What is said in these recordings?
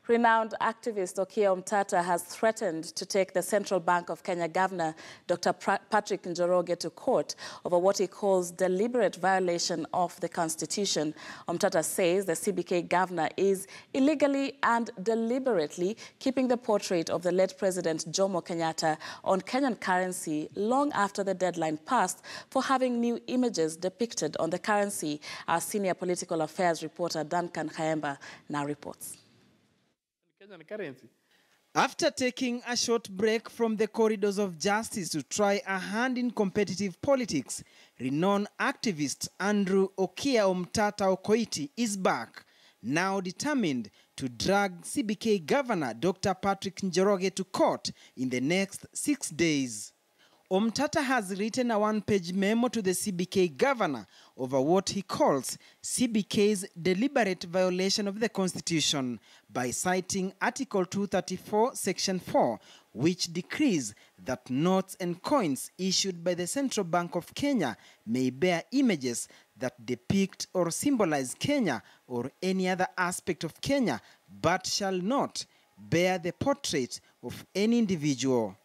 Renowned activist Okiya Omtatah has threatened to take the Central Bank of Kenya Governor, Dr. Patrick Njoroge, to court over what he calls deliberate violation of the Constitution. Omtatah says the CBK governor is illegally and deliberately keeping the portrait of the late President Jomo Kenyatta on Kenyan currency long after the deadline passed for having new images depicted on the currency. Our senior political affairs reporter Duncan Khaemba now reports. After taking a short break from the corridors of justice to try a hand in competitive politics, renowned activist Andrew Okiya Omtatah Okoiti is back, now determined to drag CBK Governor Dr. Patrick Njoroge to court in the next 6 days. Omtatah has written a one-page memo to the CBK governor over what he calls CBK's deliberate violation of the Constitution by citing Article 234, Section 4, which decrees that notes and coins issued by the Central Bank of Kenya may bear images that depict or symbolize Kenya or any other aspect of Kenya, but shall not bear the portrait of any individual.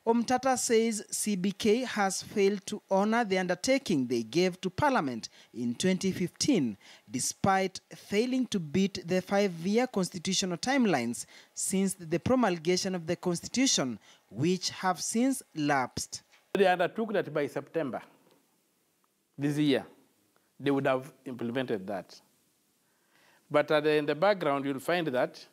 Omtatah says CBK has failed to honor the undertaking they gave to Parliament in 2015, despite failing to beat the 5-year constitutional timelines since the promulgation of the Constitution, which have since lapsed. They undertook that by September this year, they would have implemented that. But in the background, you'll find that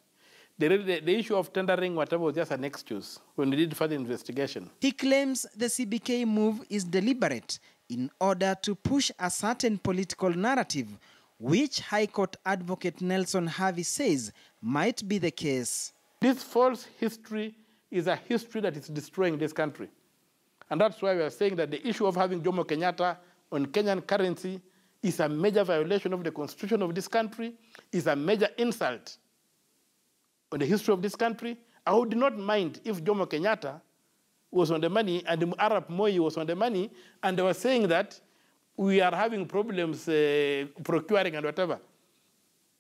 the issue of tendering whatever was just an excuse when we did further investigation. He claims the CBK move is deliberate in order to push a certain political narrative, which High Court advocate Nelson Harvey says might be the case. This false history is a history that is destroying this country. And that's why we are saying that the issue of having Jomo Kenyatta on Kenyan currency is a major violation of the Constitution of this country, is a major insult on the history of this country. I would not mind if Jomo Kenyatta was on the money and Arab Moi was on the money, and they were saying that we are having problems procuring and whatever.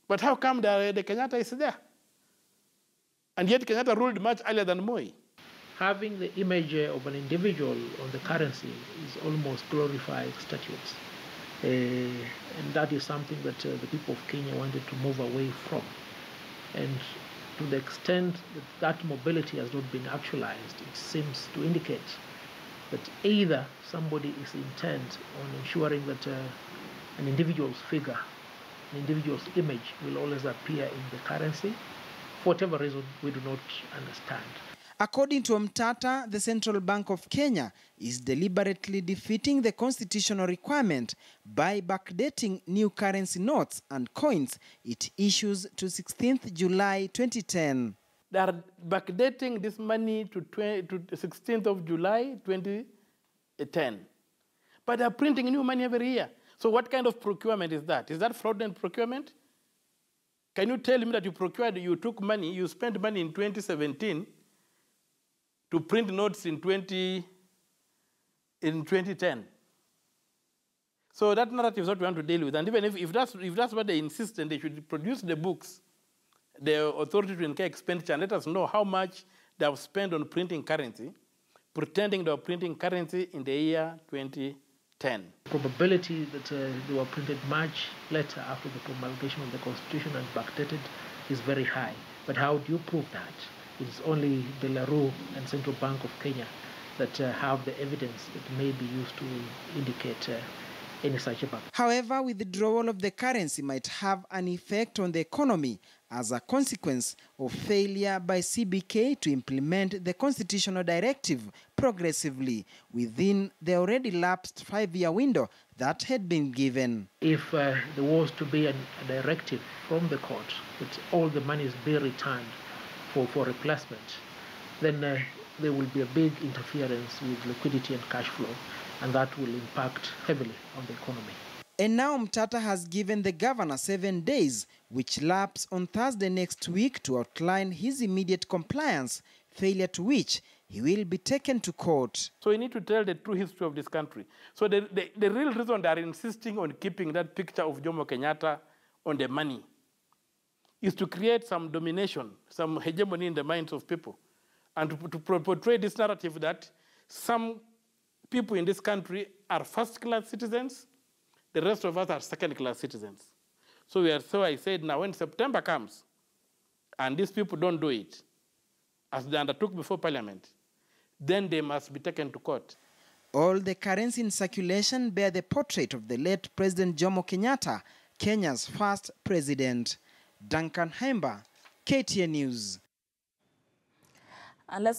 But how come the Kenyatta is there? And yet Kenyatta ruled much earlier than Moi. Having the image of an individual on the currency is almost glorified statues. And that is something that the people of Kenya wanted to move away from. And to the extent that that mobility has not been actualized, it seems to indicate that either somebody is intent on ensuring that an individual's figure, an individual's image will always appear in the currency, for whatever reason we do not understand. According to Omtatah, the Central Bank of Kenya is deliberately defeating the constitutional requirement by backdating new currency notes and coins it issues to 16th July 2010. They are backdating this money to 16th of July 2010. But they are printing new money every year. So what kind of procurement is that? Is that fraudulent procurement? Can you tell me that you took money, you spent money in 2017 to print notes in 2010. So that narrative is what we want to deal with. And even if that's what they insist, then they should produce the books, the authoritative and expenditure, and let us know how much they have spent on printing currency, pretending they were printing currency in the year 2010. The probability that they were printed much later after the promulgation of the Constitution and backdated is very high. But how do you prove that? It's only the LaRue and Central Bank of Kenya that have the evidence that may be used to indicate any such a bank. However, withdrawal of the currency might have an effect on the economy as a consequence of failure by CBK to implement the constitutional directive progressively within the already lapsed 5-year window that had been given. If there was to be a directive from the court that all the monies be returned for replacement, then there will be a big interference with liquidity and cash flow, and that will impact heavily on the economy. And now Omtatah has given the governor 7 days, which lapse on Thursday next week, to outline his immediate compliance, failure to which he will be taken to court. So we need to tell the true history of this country. So the real reason they are insisting on keeping that picture of Jomo Kenyatta on the money is to create some domination, some hegemony in the minds of people, and to portray this narrative that some people in this country are first-class citizens, the rest of us are second-class citizens. So I said, now when September comes, and these people don't do it, as they undertook before Parliament, then they must be taken to court. All the currency in circulation bear the portrait of the late President Jomo Kenyatta, Kenya's first president. Duncan Hemba, KTN News. And let's